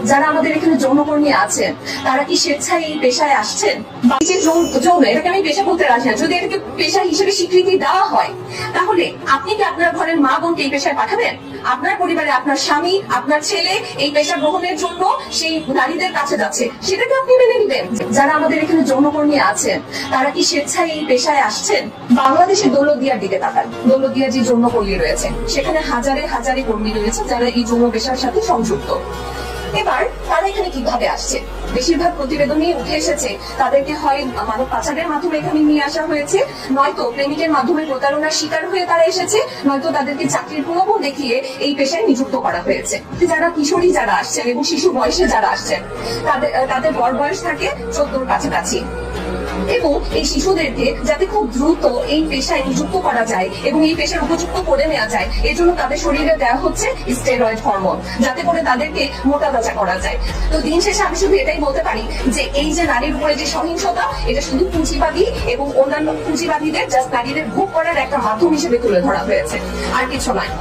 যারা আমাদের এখানে যৌনকর্মী আছেন তারা কি স্বেচ্ছায় এই পেশায় আসছেন? যে যৌন এটাকে আমি পেশা বলতে রাজি না। যদি এটাকে পেশা হিসেবে স্বীকৃতি দেওয়া হয় তাহলে আপনি কি আপনার ঘরের মা বোনকে এই পেশায় পাঠাবেন? আপনার পরিবারে আপনার স্বামী আপনার ছেলে এই পেশা গ্রহণের জন্য সেই নারীদের কাছে যাচ্ছে, সেটাকে আপনি মেনে নিবেন? যারা আমাদের এখানে যৌনকর্মী আছেন তারা কি স্বেচ্ছায় এই পেশায় আসছেন? বাংলাদেশের দৌলতদিয়ার দিকে তাকান। দৌলতদিয়া যে যৌনপল্লী রয়েছে সেখানে হাজারে হাজারে কর্মী রয়েছে যারা এই যৌন পেশার সাথে সংযুক্ত। এবার তারা এখানে কিভাবে আসছে? বেশিরভাগ প্রতিবেদনই উঠে এসেছে তাদেরকে হয় মানব পাচারের মাধ্যমে এখানে নিয়ে আসা হয়েছে, নয়তো প্রেমিকের মাধ্যমে প্রতারণার শিকার হয়ে তারা এসেছে, নয়তো তাদেরকে চাকরির প্রলোভন দেখিয়ে এই পেশায় নিযুক্ত করা হয়েছে। যারা কিশোরী যারা আসছেন এবং শিশু বয়সে যারা আসছেন তাদের গড় বয়স থাকে 14-র কাছাকাছি। এবং এই শিশুদেরকে যাতে খুব দ্রুত এই পেশায় নিযুক্ত করা যায় এবং এই পেশার উপযুক্ত করে নেওয়া যায়, এজন্য তাদের শরীরে দেওয়া হচ্ছে স্টেরয়েড হরমোন, যাতে করে তাদেরকে মোটা তাজা করা যায়। তো দিন শেষে আমি শুধু এটাই বলতে পারি যে এই যে নারীর উপরে যে সহিংসতা, এটা শুধু পুঁজিবাদী এবং অন্যান্য পুঁজিবাদীদের জাস্ট নারীদের ভোগ করার একটা মাধ্যম হিসেবে তুলে ধরা হয়েছে, আর কিছু নয়।